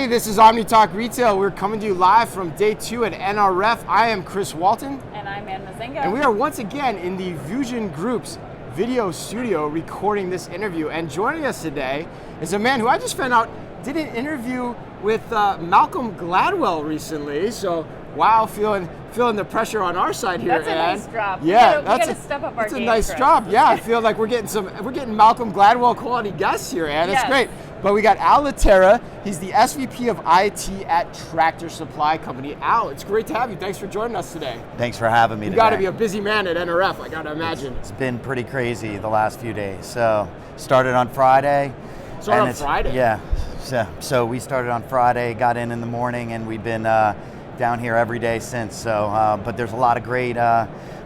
Hey, this is Omni Talk Retail. We're coming to you live from day 2 at NRF. I am Chris Walton. And I'm Ann Mazinga. And we are once again in the VusionGroup's video studio recording this interview. And joining us today is a man who I just found out did an interview with Malcolm Gladwell recently. So, wow, feeling the pressure on our side here. That's a nice drop. Yeah, we gotta step up our game. That's a nice drop. Yeah, I feel like we're getting Malcolm Gladwell quality guests here, Ann. It's great. But we got Al Lettera. He's the SVP of IT at Tractor Supply Company. Al, it's great to have you. Thanks for joining us today. Thanks for having me today. You got to be a busy man at NRF, I got to imagine. It's been pretty crazy the last few days. So, started on Friday. Friday? Yeah. So we started on Friday, got in the morning, and we've been down here every day since. So, but there's a lot of great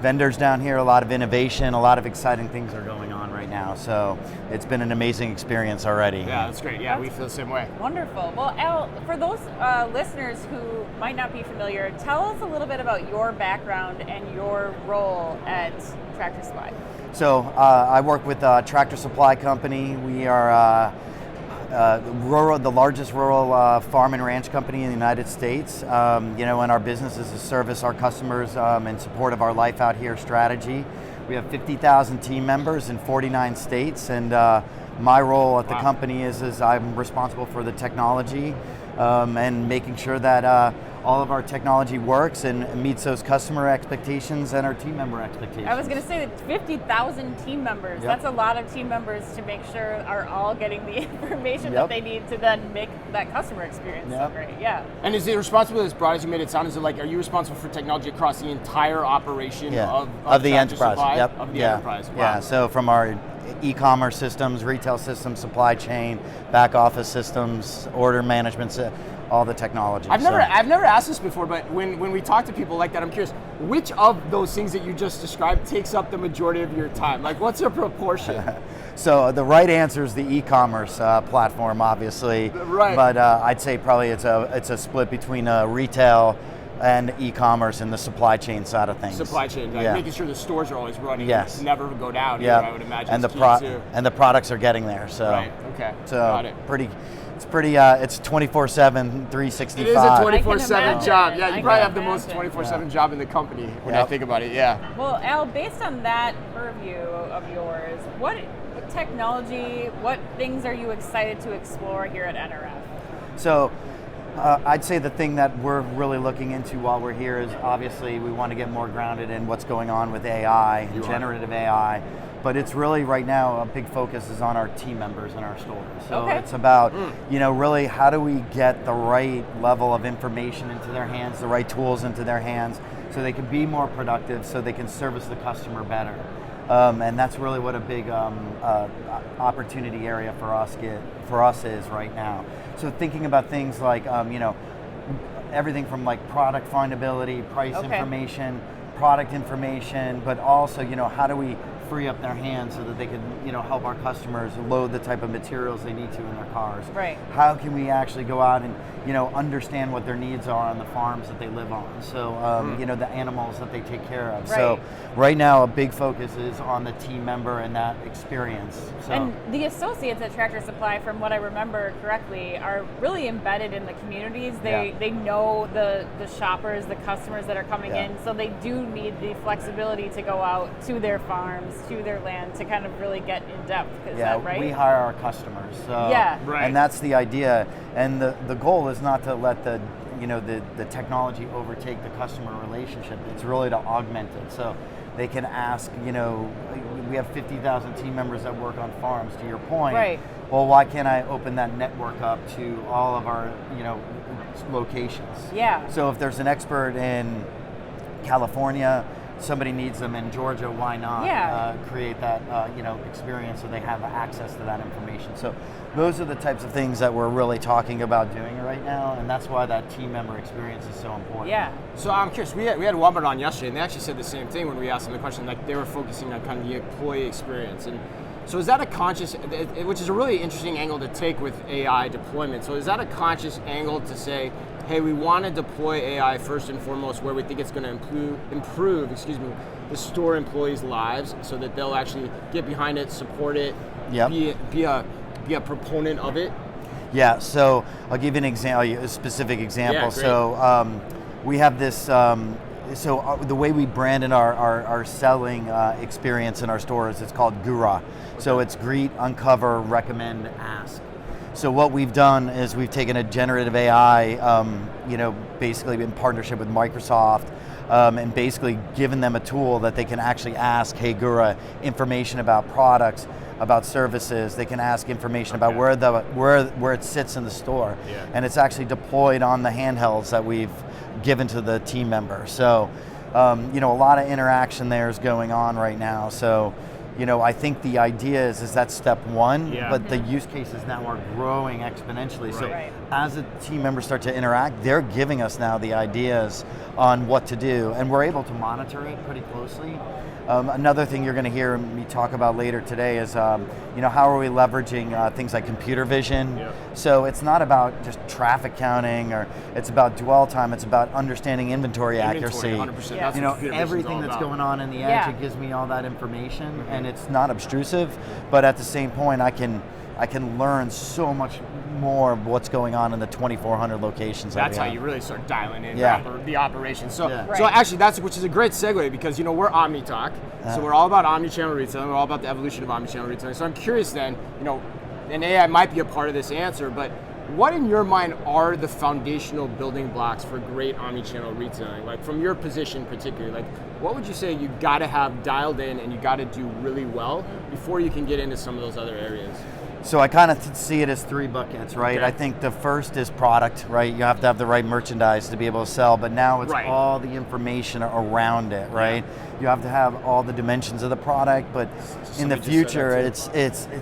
vendors down here, a lot of innovation, a lot of exciting things are going on right now. So it's been an amazing experience already. Yeah, that's great. Yeah, we feel the same way. Wonderful. Well, Al, for those listeners who might not be familiar, tell us a little bit about your background and your role at Tractor Supply. So I work with Tractor Supply Company. We are the largest rural farm and ranch company in the United States. And our business is to service our customers in support of our Life Out Here strategy. We have 50,000 team members in 49 states, and my role at the company is I'm responsible for the technology and making sure that all of our technology works and meets those customer expectations and our team member expectations. I was going to say that 50,000 team members, that's a lot of team members to make sure are all getting the information that they need to then make that customer experience so great. Yeah. And is the responsibility as broad as you made it sound? Is it like, are you responsible for technology across the entire operation of the enterprise? Supply? Of the enterprise. Wow. Yeah, so from our e-commerce systems, retail systems, supply chain, back office systems, order management, all the technology. I've never asked this before, but when we talk to people like that, I'm curious, which of those things that you just described takes up the majority of your time? Like, what's the proportion? So the right answer is the e-commerce platform, obviously. Right. But I'd say probably it's a split between retail and e-commerce and the supply chain side of things. Supply chain, making sure the stores are always running. Yes. Never go down. Yeah. I would imagine. And the products are getting there. So. Right. Okay. So got it. It's 24/7, 365. It is a 24/7 job. Yeah, you probably have the most 24/7 job in the company when I think about it. Yeah. Well, Al, based on that purview of yours, what technology, what things are you excited to explore here at NRF? So, I'd say the thing that we're really looking into while we're here is obviously we want to get more grounded in what's going on with AI and generative AI. But it's really right now a big focus is on our team members in our stores. So it's about, really how do we get the right level of information into their hands, the right tools into their hands so they can be more productive, so they can service the customer better. And that's really what a big opportunity area for us is right now. So thinking about things like, everything from like product findability, price information, product information, but also, how do we free up their hands so that they can, help our customers load the type of materials they need to in their cars. Right. How can we actually go out and, understand what their needs are on the farms that they live on? So, the animals that they take care of. Right. So right now a big focus is on the team member and that experience. So. And the associates at Tractor Supply, from what I remember correctly, are really embedded in the communities. They know the shoppers, the customers that are coming in, so they do need the flexibility to go out to their farms, to their land, to kind of really get in depth. Is that right? We hire our customers. So, and that's the idea. And the goal is not to let the technology overtake the customer relationship. It's really to augment it. So they can ask, we have 50,000 team members that work on farms, to your point. Right. Well, why can't I open that network up to all of our, locations? Yeah. So if there's an expert in California, somebody needs them in Georgia, why not create that experience so they have access to that information? So those are the types of things that we're really talking about doing right now, and that's why that team member experience is so important. Yeah. So I'm curious, we had Walmart on yesterday, and they actually said the same thing when we asked them the question, like they were focusing on kind of the employee experience. And so is that a conscious, which is a really interesting angle to take with AI deployment, so is that a conscious angle to say, hey, we want to deploy AI first and foremost where we think it's going to improve the store employees' lives so that they'll actually get behind it, support it, be a proponent of it? Yeah, so I'll give you an example, a specific example. Yeah, great. So we have this, the way we brand in our selling experience in our stores, it's called GURA. So it's greet, uncover, recommend, ask. So what we've done is we've taken a generative AI, basically in partnership with Microsoft, and basically given them a tool that they can actually ask, hey GURA, information about products, about services. They can ask information about where it sits in the store, and it's actually deployed on the handhelds that we've given to the team members. So, a lot of interaction there is going on right now. So, I think the idea is that's step one, but the use cases now are growing exponentially. So as the team members start to interact, they're giving us now the ideas on what to do, and we're able to monitor it pretty closely. Another thing you're going to hear me talk about later today is, how are we leveraging things like computer vision? So it's not about just traffic counting, or it's about dwell time. It's about understanding inventory accuracy. 100%. That's everything that's going on in the edge. It gives me all that information, and it's not obtrusive. But at the same point, I can learn so much more of what's going on in the 2,400 locations. That's how you really start dialing in the operation. So, so actually, which is a great segue, because we're OmniTalk, so we're all about omnichannel retailing. We're all about the evolution of omnichannel retailing. So I'm curious then, and AI might be a part of this answer, but what in your mind are the foundational building blocks for great omnichannel retailing? Like from your position particularly, like what would you say you got to have dialed in and you got to do really well before you can get into some of those other areas? So I kind of see it as three buckets, right? I think the first is product, right? You have to have the right merchandise to be able to sell, but now it's all the information around it, right? You have to have all the dimensions of the product, but in the future, it's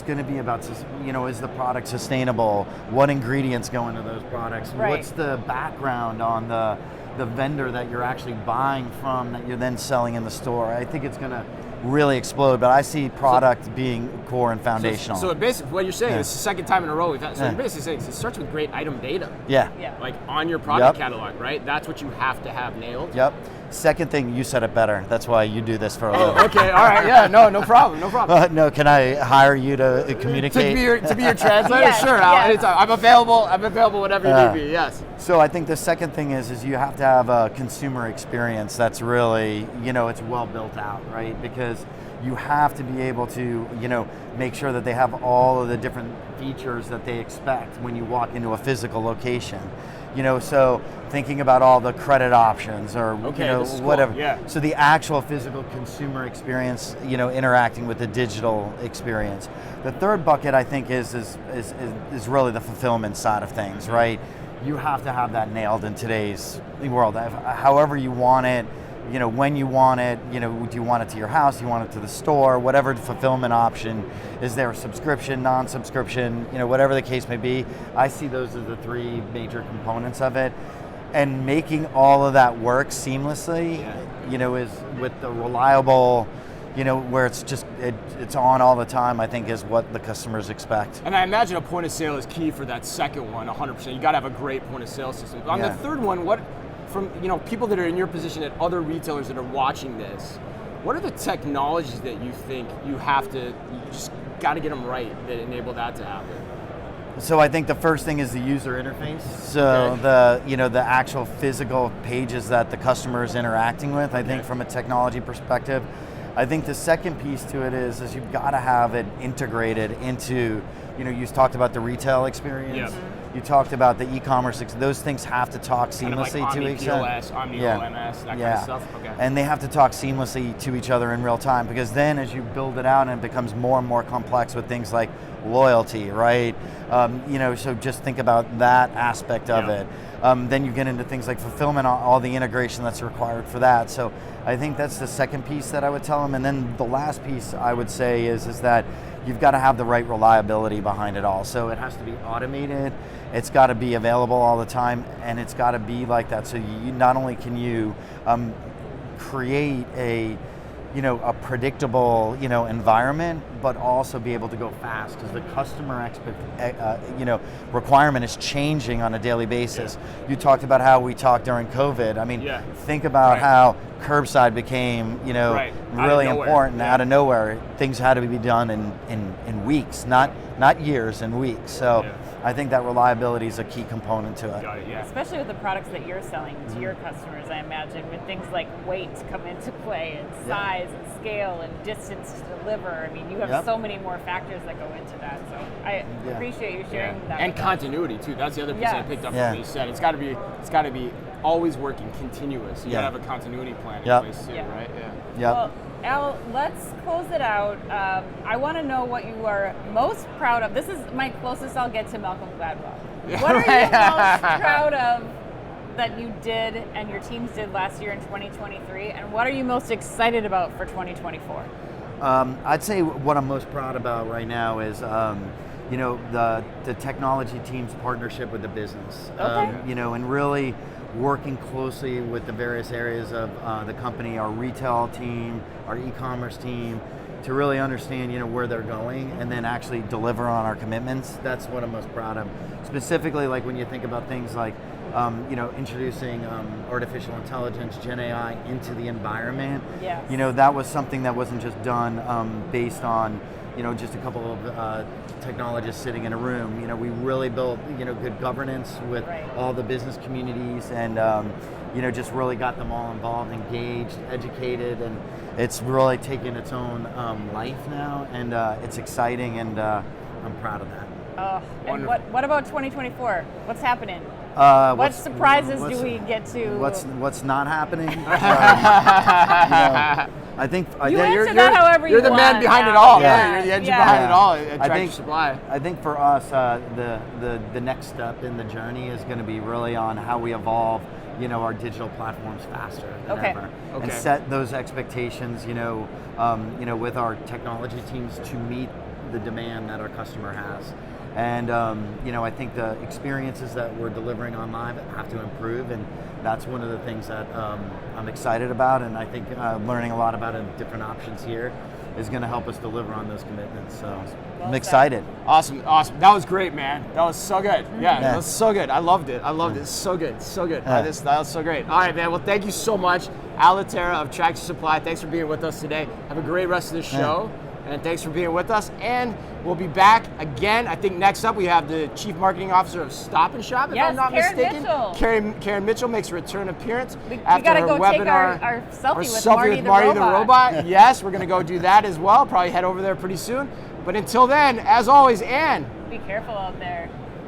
going to be about, is the product sustainable? What ingredients go into those products? What's the background on the vendor that you're actually buying from that you're then selling in the store? I think it's going to really explode, but I see product being core and foundational. So basically, what you're saying is the second time in a row we've had. So you're basically saying it starts with great item data. Like on your product catalog, right? That's what you have to have nailed. Second thing, you said it better. That's why you do this for a living. Okay, all right, no problem. No, can I hire you to communicate? To be your translator? Sure, anytime. I'm available whenever you need me, yes. So I think the second thing is you have to have a consumer experience that's really, it's well built out, right? Because you have to be able to, make sure that they have all of the different features that they expect when you walk into a physical location. So thinking about all the credit options or whatever. Cool. So the actual physical consumer experience, interacting with the digital experience. The third bucket, I think, is really the fulfillment side of things, right? You have to have that nailed in today's world. However you want it, when you want it, do you want it to your house, do you want it to the store, whatever fulfillment option is there, subscription, non-subscription, whatever the case may be. I see those as the three major components of it. And making all of that work seamlessly, is with the reliable, where it's on all the time, I think is what the customers expect. And I imagine a point of sale is key for that second one, 100%. You got to have a great point of sale system. On the third one, from people that are in your position at other retailers that are watching this, what are the technologies that you think you just got to get them right that enable that to happen? So I think the first thing is the user interface. So the actual physical pages that the customer is interacting with. I think from a technology perspective, I think the second piece to it is you've got to have it integrated into. You talked about the retail experience. You talked about the e-commerce. Those things have to talk seamlessly like to each other. POS, OmniOMS, that kind of stuff. Okay. And they have to talk seamlessly to each other in real time, because then as you build it out and it becomes more and more complex with things like loyalty, right? So just think about that aspect of it. Then you get into things like fulfillment, all the integration that's required for that. So I think that's the second piece that I would tell them. And then the last piece I would say is that you've got to have the right reliability behind it all. So it has to be automated, it's got to be available all the time, and it's got to be like that. So you not only can you create a predictable, environment, but also be able to go fast, because the customer requirement is changing on a daily basis. You talked about how we talked during COVID. I mean, think about how curbside became, really important out of nowhere. Things had to be done in weeks, not years, and weeks. So I think that reliability is a key component to it. Got it, yeah. Especially with the products that you're selling to your customers, I imagine, when things like weight come into play and size and scale and distance to deliver. I mean, you have so many more factors that go into that. So I appreciate you sharing that. And continuity too. That's the other piece I picked up from what you said. It's got to be always working, continuous. You got to have a continuity plan in place too, right? Yeah. Well, Al, let's close it out. I want to know what you are most proud of. This is my closest I'll get to Malcolm Gladwell. What are you most proud of that you did and your teams did last year in 2023, and what are you most excited about for 2024? I'd say what I'm most proud about right now is the technology team's partnership with the business. And really working closely with the various areas of the company, our retail team, our e-commerce team, to really understand where they're going and then actually deliver on our commitments. That's what I'm most proud of. Specifically, like when you think about things like introducing artificial intelligence, Gen AI into the environment. Yes. That was something that wasn't just done based on just a couple of technologists sitting in a room. We really built good governance with all the business communities and just really got them all involved, engaged, educated, and it's really taken its own life now, and it's exciting, and I'm proud of that. And what about 2024? What's happening? What surprises do we get to? What's not happening? I think you're the man behind it all. Yeah, you're the engine behind it all at Tractor Supply. I think for us, the next step in the journey is going to be really on how we evolve, our digital platforms faster than ever, and set those expectations, with our technology teams to meet the demand that our customer has. And I think the experiences that we're delivering on live have to improve, and that's one of the things that I'm excited about, and I think learning a lot about different options here is going to help us deliver on those commitments. So I'm excited. Awesome. That was great, man. That was so good. That was so good. I loved it. So good. That was so great. All right, man. Well, thank you so much, Al Lettera of Tractor Supply. Thanks for being with us today. Have a great rest of the show. And thanks for being with us. And we'll be back again. I think next up we have the Chief Marketing Officer of Stop and Shop, if I'm not mistaken. Karen Mitchell makes a return appearance after her webinar. Our selfie with Marty the robot. Yes, we're going to go do that as well. Probably head over there pretty soon. But until then, as always, Ann, be careful out there.